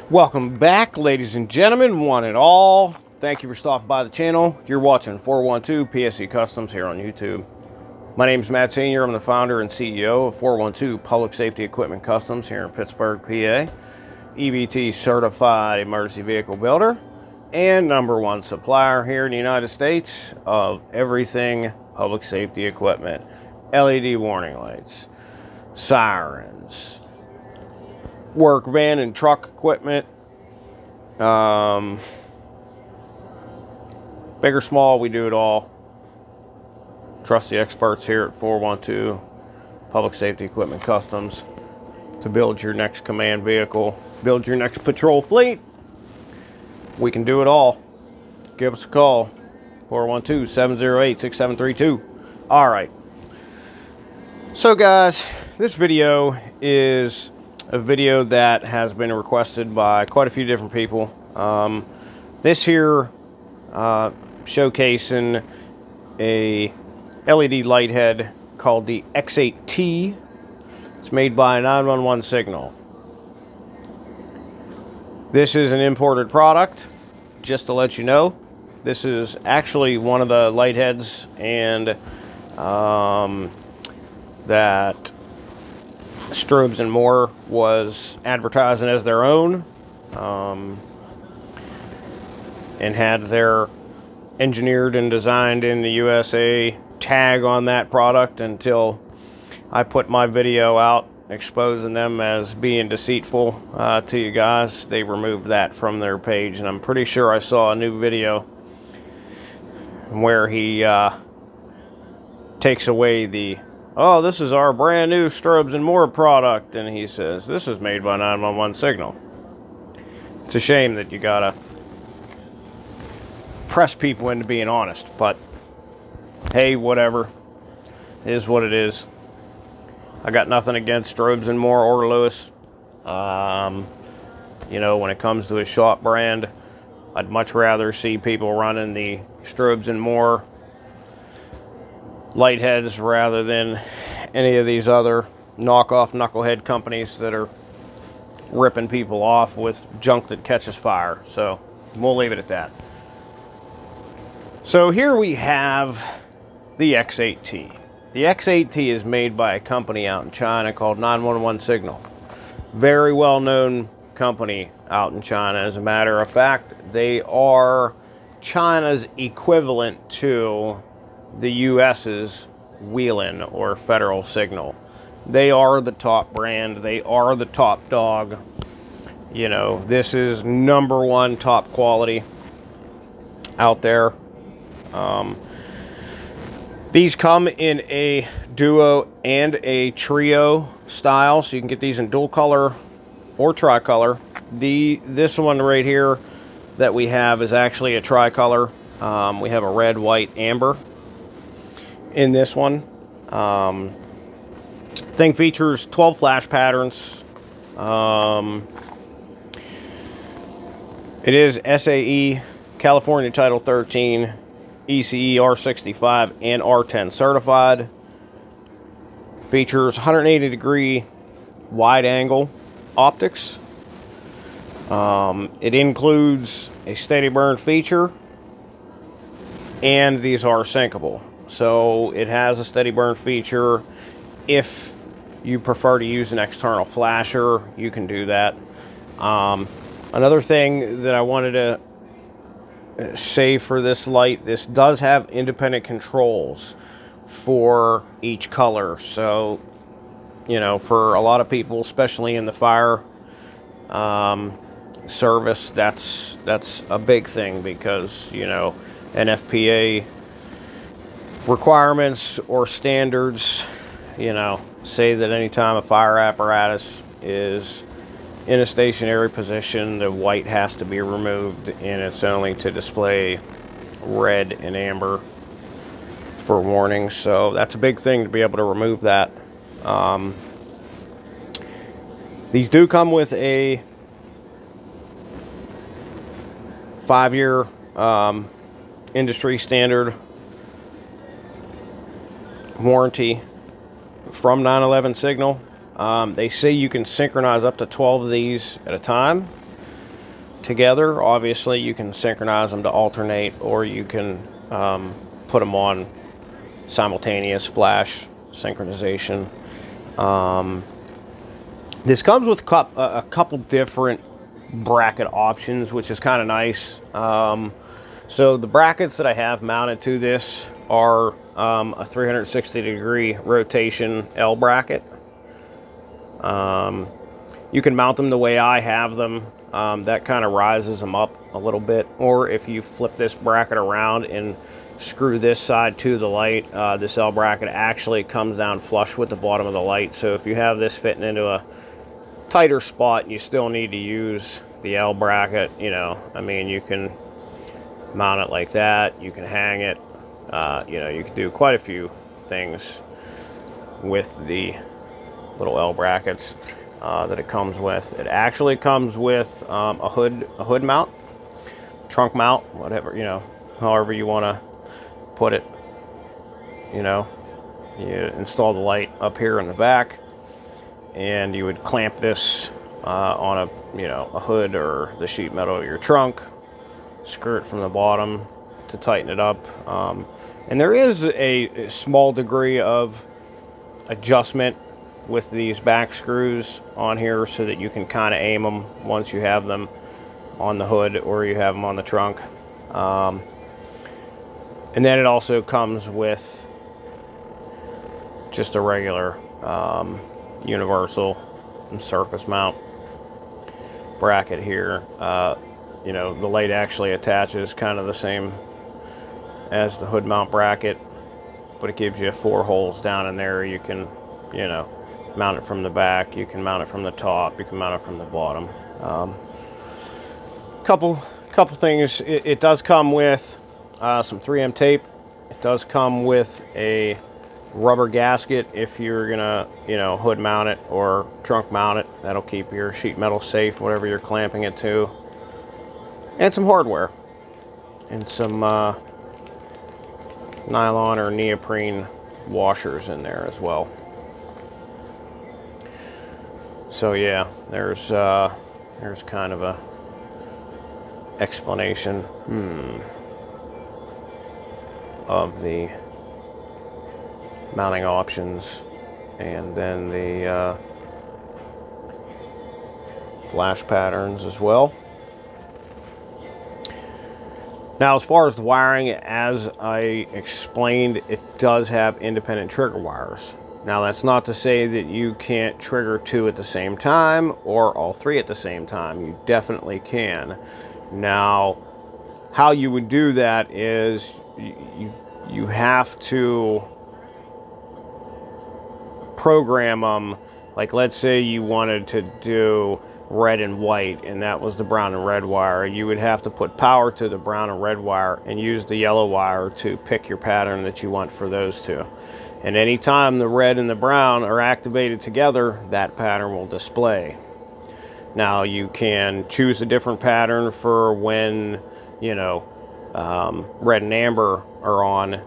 Welcome back, ladies and gentlemen, one and all. Thank you for stopping by the channel. You're watching 412 PSC Customs here on YouTube. My name is Matt Sr. I'm the founder and CEO of 412 Public Safety Equipment Customs here in Pittsburgh, PA. EVT certified emergency vehicle builder and #1 supplier here in the United States of everything public safety equipment. LED warning lights, sirens, work van and truck equipment, big or small, we do it all. Trust the experts here at 412 Public Safety Equipment Customs to build your next command vehicle, build your next patrol fleet. We can do it all. Give us a call, 412-708-6732. All right. So guys, this video is a video that has been requested by quite a few different people. This here showcasing a LED light head called the X8T. It's made by 911Signal. This is an imported product, just to let you know. This is actually one of the light heads and that Strobes and More was advertising as their own, and had their engineered and designed in the USA tag on that product until I put my video out exposing them as being deceitful to you guys. They removed that from their page, and I'm pretty sure I saw a new video where he takes away the, "Oh, this is our brand new Strobes and More product," and he says, "This is made by 911Signal." It's a shame that you gotta press people into being honest, but hey, whatever. It is what it is. I got nothing against Strobes and More or Lewis. You know, when it comes to a shop brand, I'd much rather see people running the Strobes and More light heads rather than any of these other knockoff knucklehead companies that are ripping people off with junk that catches fire. So we'll leave it at that. So here we have the X8T. The X8T is made by a company out in China called 911Signal. Very well known company out in China. As a matter of fact, they are China's equivalent to the US's Wheelin or Federal Signal. They are the top brand. They are the top dog. You know, this is #1 top quality out there. These come in a duo and a trio style, so you can get these in dual color or tricolor. This one right here that we have is actually a tricolor. We have a red, white, amber in this one. Thing features 12 flash patterns. It is SAE, California Title 13, ECE R65 and R10 certified. Features 180-degree wide angle optics. It includes a steady burn feature, and these are syncable. So it has a steady burn feature. If you prefer to use an external flasher, you can do that. Another thing that I wanted to say for this light, this does have independent controls for each color. So, you know, for a lot of people, especially in the fire service, that's a big thing, because, you know, NFPA requirements or standards, you know, say that anytime a fire apparatus is in a stationary position, the white has to be removed, and it's only to display red and amber for warnings. So that's a big thing to be able to remove that. These do come with a 5-year industry standard warranty from 911Signal. They say you can synchronize up to 12 of these at a time. together. Obviously, you can synchronize them to alternate, or you can put them on simultaneous flash synchronization. This comes with a couple different bracket options, which is kind of nice. So the brackets that I have mounted to this are a 360-degree rotation L bracket. You can mount them the way I have them. That kind of rises them up a little bit. Or if you flip this bracket around and screw this side to the light, this L bracket actually comes down flush with the bottom of the light. So if you have this fitting into a tighter spot and you still need to use the L bracket, you know, I mean, you can mount it like that. You can hang it. You know, you can do quite a few things with the little L brackets that it comes with. It actually comes with a hood mount, trunk mount, whatever, you know, however you want to put it. You know, you install the light up here in the back, and you would clamp this on a, you know, a hood or the sheet metal of your trunk, screw it from the bottom to tighten it up. And there is a small degree of adjustment with these back screws on here so that you can kind of aim them once you have them on the hood or you have them on the trunk. And then it also comes with just a regular universal surface mount bracket here. You know, the light actually attaches kind of the same as the hood mount bracket, but it gives you 4 holes down in there. You can, you know, mount it from the back, you can mount it from the top, you can mount it from the bottom. Couple things. It does come with some 3M tape. It does come with a rubber gasket if you're gonna, you know, hood mount it or trunk mount it. That'll keep your sheet metal safe, whatever you're clamping it to. And some hardware and some nylon or neoprene washers in there as well. So yeah, there's kind of a explanation of the mounting options, and then the flash patterns as well. Now, as far as the wiring, as I explained, it does have independent trigger wires. Now, that's not to say that you can't trigger 2 at the same time or all 3 at the same time. You definitely can. Now, how you would do that is you have to program them. Like, let's say you wanted to do red and white, and that was the brown and red wire. You would have to put power to the brown and red wire and use the yellow wire to pick your pattern that you want for those two. And anytime the red and the brown are activated together, that pattern will display. Now, you can choose a different pattern for when, you know, red and amber are on,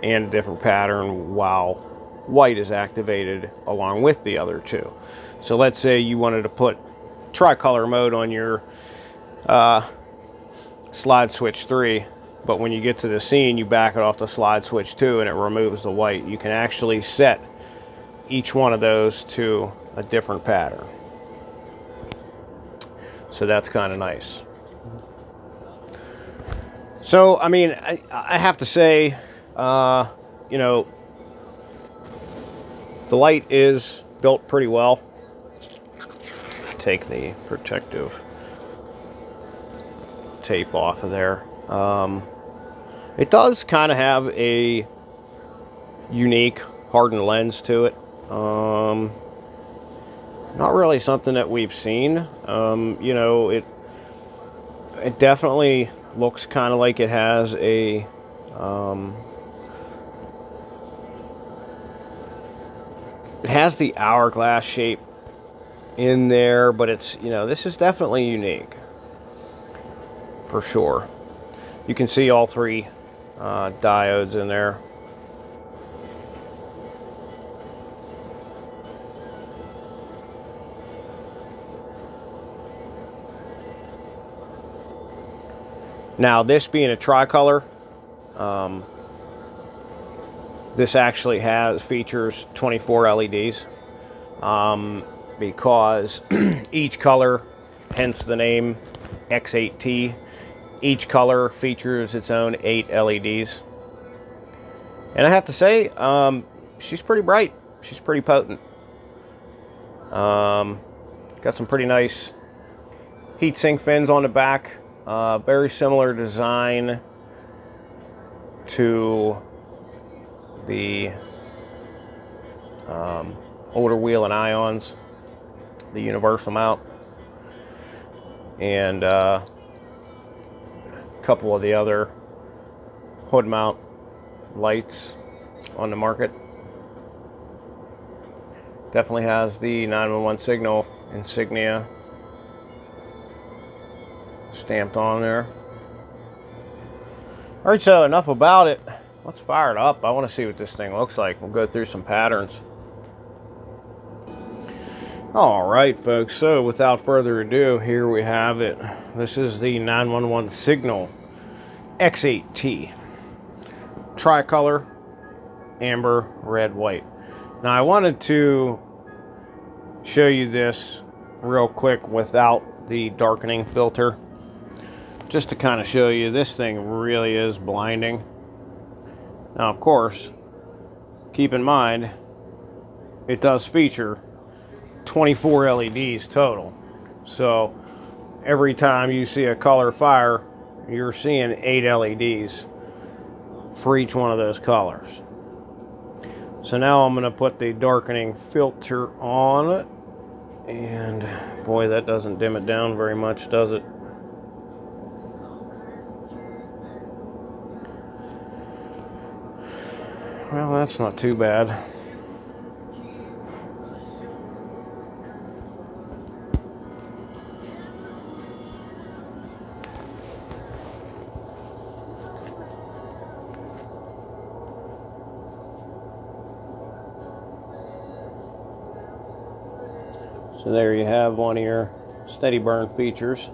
and a different pattern while white is activated along with the other two. So let's say you wanted to put tricolor mode on your slide switch 3, but when you get to the scene, you back it off to slide switch 2 and it removes the white. You can actually set each one of those to a different pattern. So that's kind of nice. So, I mean, I have to say, you know, the light is built pretty well. Take the protective tape off of there. It does kind of have a unique hardened lens to it. Not really something that we've seen. You know, it definitely looks kind of like it has a it has the hourglass shape in there, but it's, you know, this is definitely unique for sure. You can see all 3 diodes in there. Now, this being a tricolor, this actually features 24 LEDs, because each color, hence the name X8T, each color features its own 8 LEDs. And I have to say, she's pretty bright. She's pretty potent. Got some pretty nice heatsink fins on the back. Very similar design to the older wheel and ions, the universal mount, and a couple of the other hood mount lights on the market. Definitely has the 911Signal insignia stamped on there. All right, so enough about it. Let's fire it up. I want to see what this thing looks like. We'll go through some patterns. All right, folks, so without further ado, here we have it. This is the 911Signal X8T. Tricolor, amber, red, white. Now, I wanted to show you this real quick without the darkening filter, just to kind of show you this thing really is blinding. Now, of course, keep in mind, it does feature 24 LEDs total. So every time you see a color fire, you're seeing 8 LEDs for each one of those colors. So now I'm going to put the darkening filter on it. And boy, that doesn't dim it down very much, does it? Well, that's not too bad. So there you have one of your steady burn features.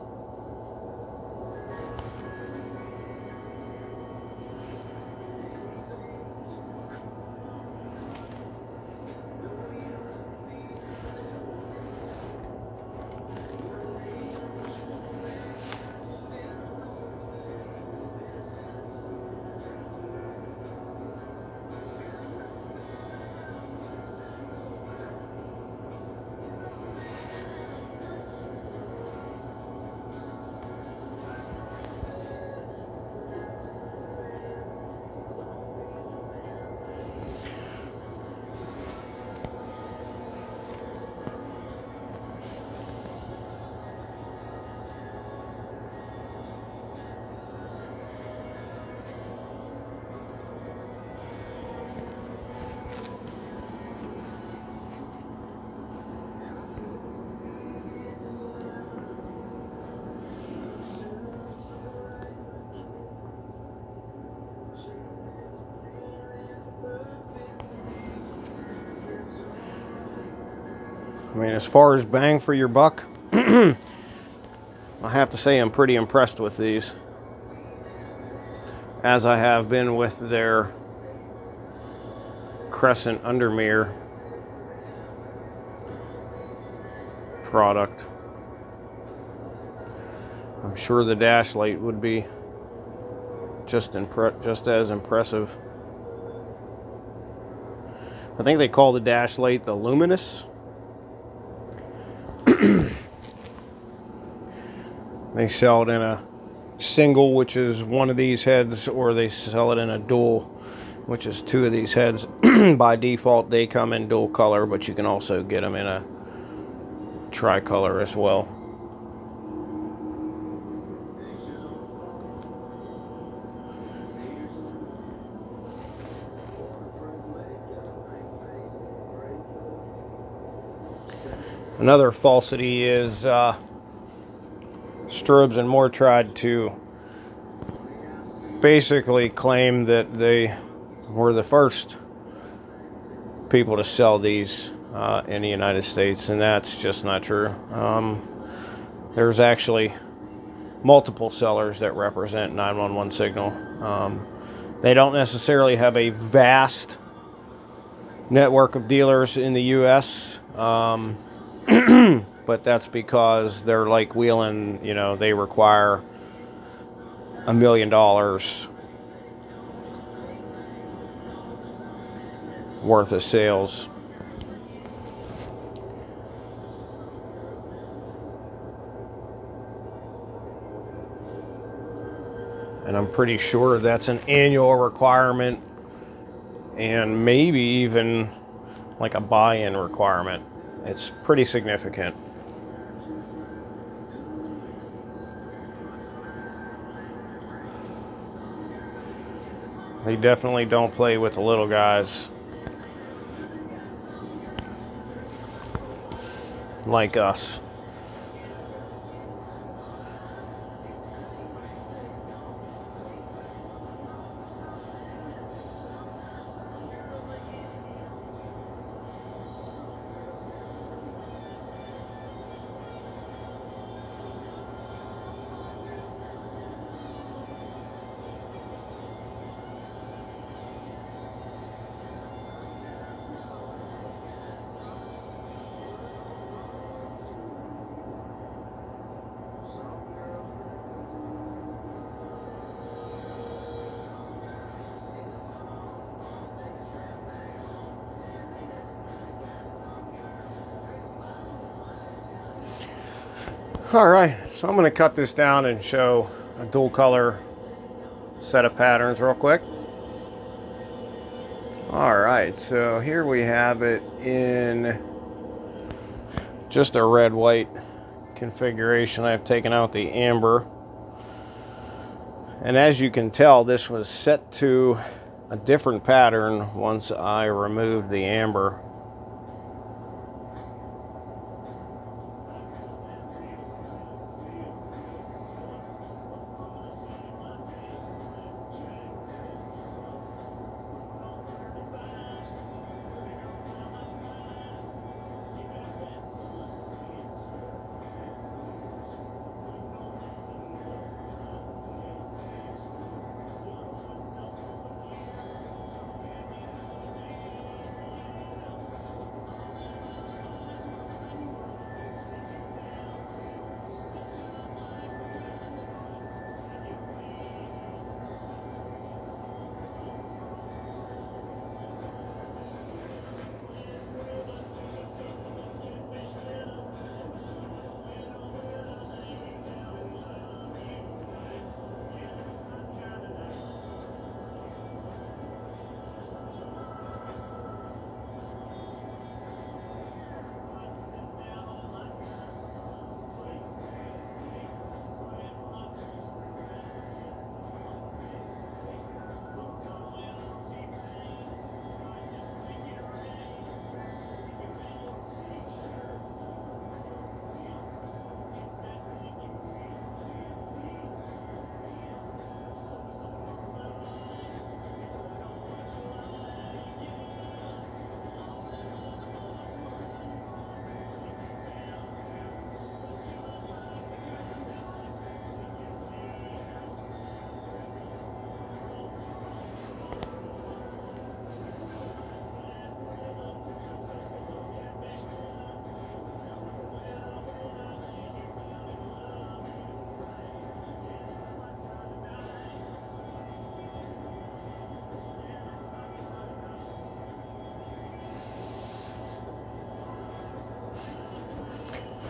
I mean, as far as bang for your buck, I have to say I'm pretty impressed with these, as I have been with their Crescent Undermirror product. I'm sure the dash light would be just as impressive. I think they call the dash light the Luminous. They sell it in a single, which is one of these heads, or they sell it in a dual, which is 2 of these heads. By default, they come in dual color, but you can also get them in a tricolor as well. Another falsity is Strobes and More tried to basically claim that they were the first people to sell these in the United States, and that's just not true. There's actually multiple sellers that represent 911 Signal. They don't necessarily have a vast network of dealers in the U.S., but that's because they're like wheeling, you know, they require $1 million worth of sales. And I'm pretty sure that's an annual requirement, and maybe even like a buy-in requirement. It's pretty significant. They definitely don't play with the little guys like us. All right, so I'm going to cut this down and show a dual color set of patterns real quick. All right, so here we have it in just a red-white configuration. I've taken out the amber. And as you can tell, this was set to a different pattern once I removed the amber.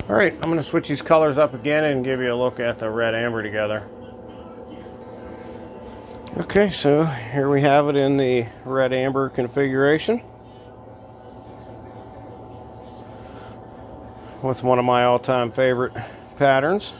All right, I'm going to switch these colors up again and give you a look at the red amber together. Okay, so here we have it in the red amber configuration with one of my all-time favorite patterns.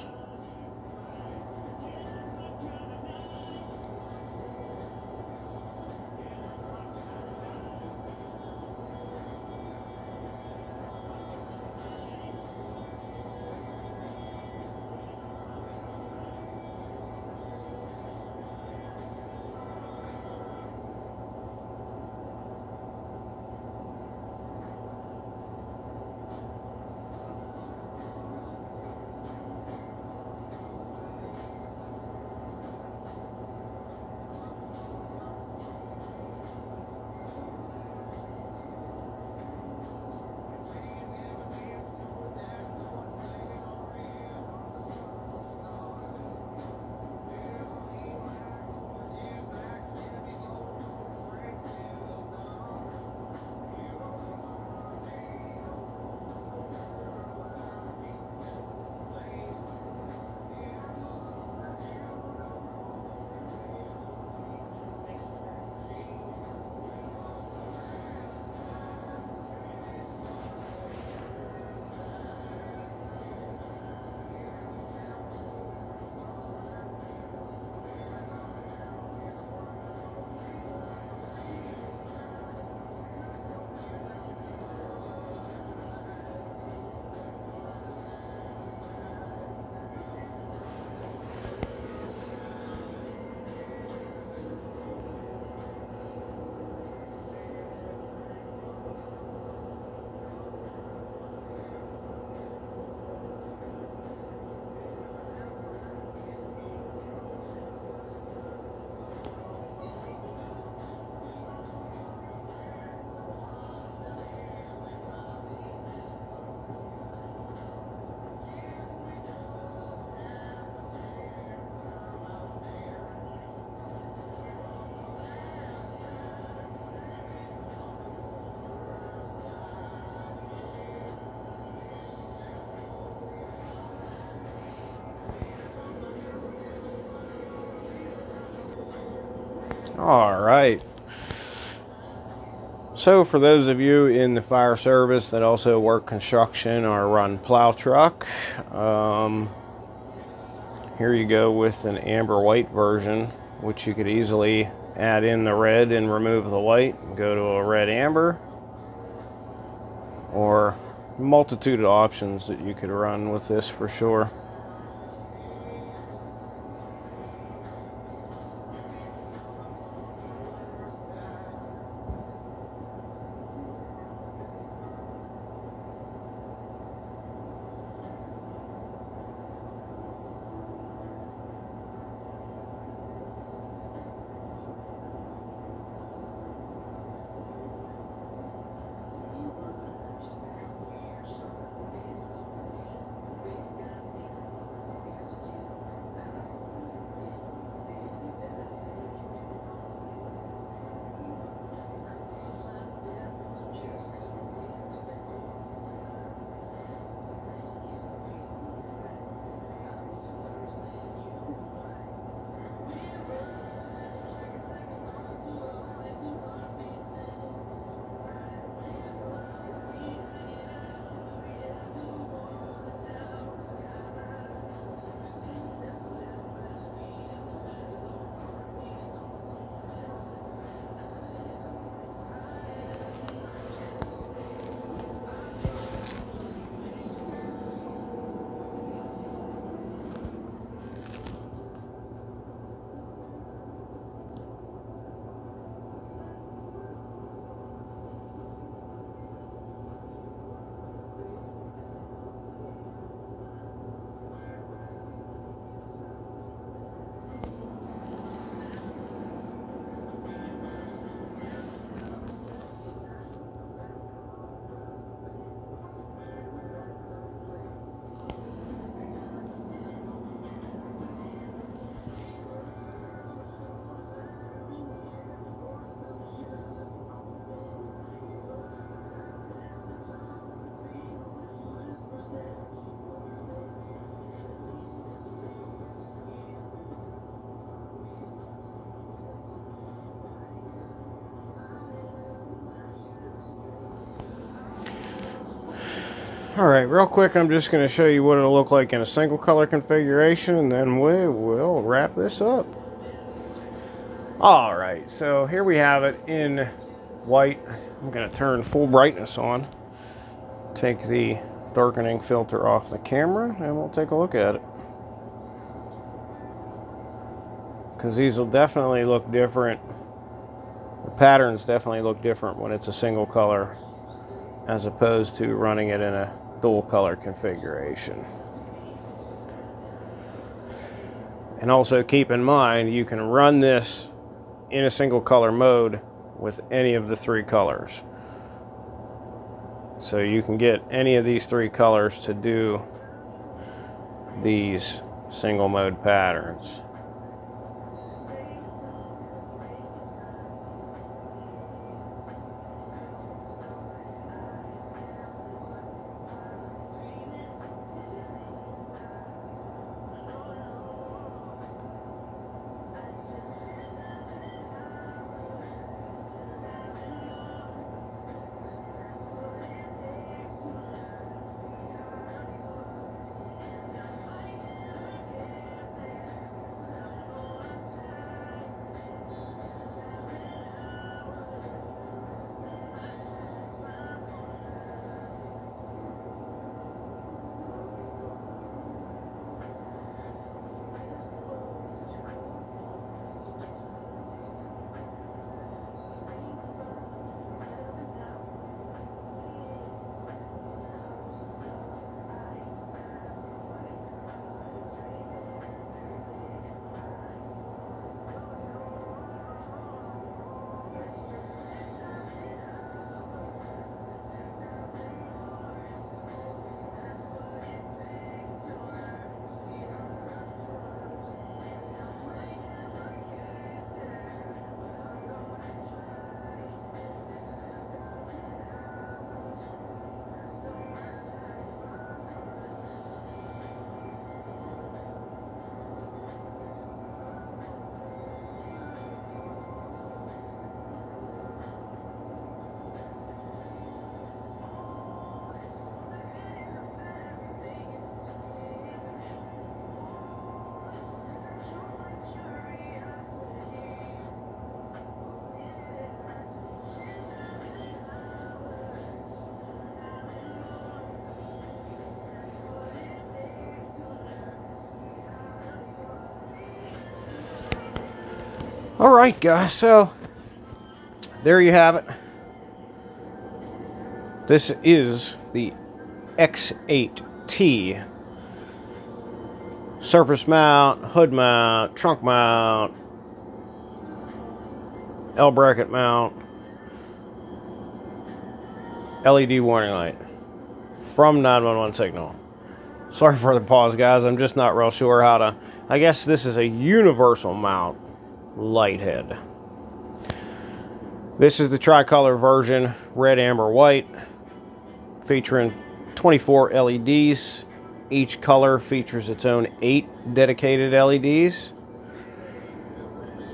All right. So for those of you in the fire service that also work construction or run plow truck, here you go with an amber white version, which you could easily add in the red and remove the white and go to a red amber, or multitude of options that you could run with this for sure. Alright, real quick, I'm just going to show you what it'll look like in a single color configuration, and then we will wrap this up. Alright, so here we have it in white. I'm going to turn full brightness on, take the darkening filter off the camera, and we'll take a look at it. Because these will definitely look different. The patterns definitely look different when it's a single color as opposed to running it in a dual color configuration. And also keep in mind, you can run this in a single color mode with any of the three colors. So you can get any of these three colors to do these single mode patterns. All right, guys, so there you have it. This is the X8T. Surface mount, hood mount, trunk mount, L bracket mount, LED warning light from 911Signal. Sorry for the pause, guys. I'm just not real sure how to... I guess this is a universal mount light head. This is the tricolor version, red, amber, white, featuring 24 LEDs. Each color features its own 8 dedicated LEDs.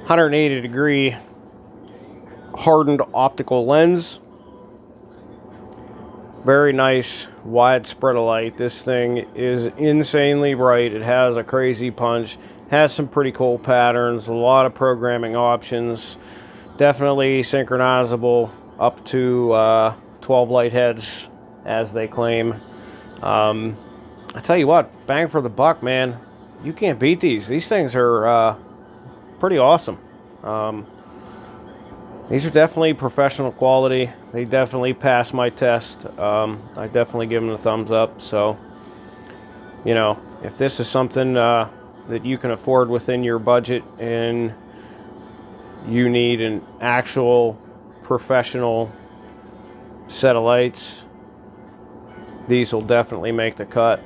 180 degree hardened optical lens. Very nice wide spread of light. This thing is insanely bright. It has a crazy punch. Has some pretty cool patterns. A lot of programming options. Definitely synchronizable up to 12 light heads, as they claim. I tell you what, bang for the buck, man. You can't beat these. These things are pretty awesome. These are definitely professional quality. They definitely pass my test. I definitely give them a thumbs up. So, you know, if this is something that you can afford within your budget and you need an actual professional set of lights, these will definitely make the cut.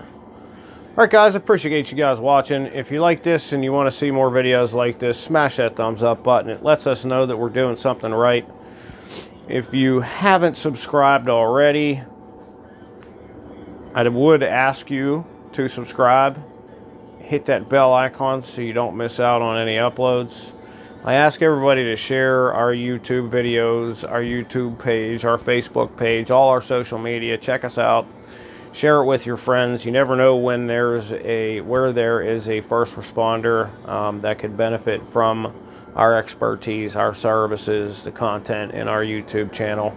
Alright guys, I appreciate you guys watching. If you like this and you want to see more videos like this, smash that thumbs up button. It lets us know that we're doing something right. If you haven't subscribed already, I would ask you to subscribe. Hit that bell icon so you don't miss out on any uploads. I ask everybody to share our YouTube videos, our YouTube page, our Facebook page, all our social media. Check us out. Share it with your friends. You never know when there is a first responder that could benefit from our expertise, our services, the content in our YouTube channel.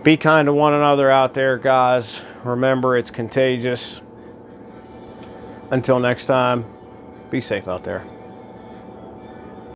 Be kind to one another out there, guys. Remember, it's contagious. Until next time, be safe out there.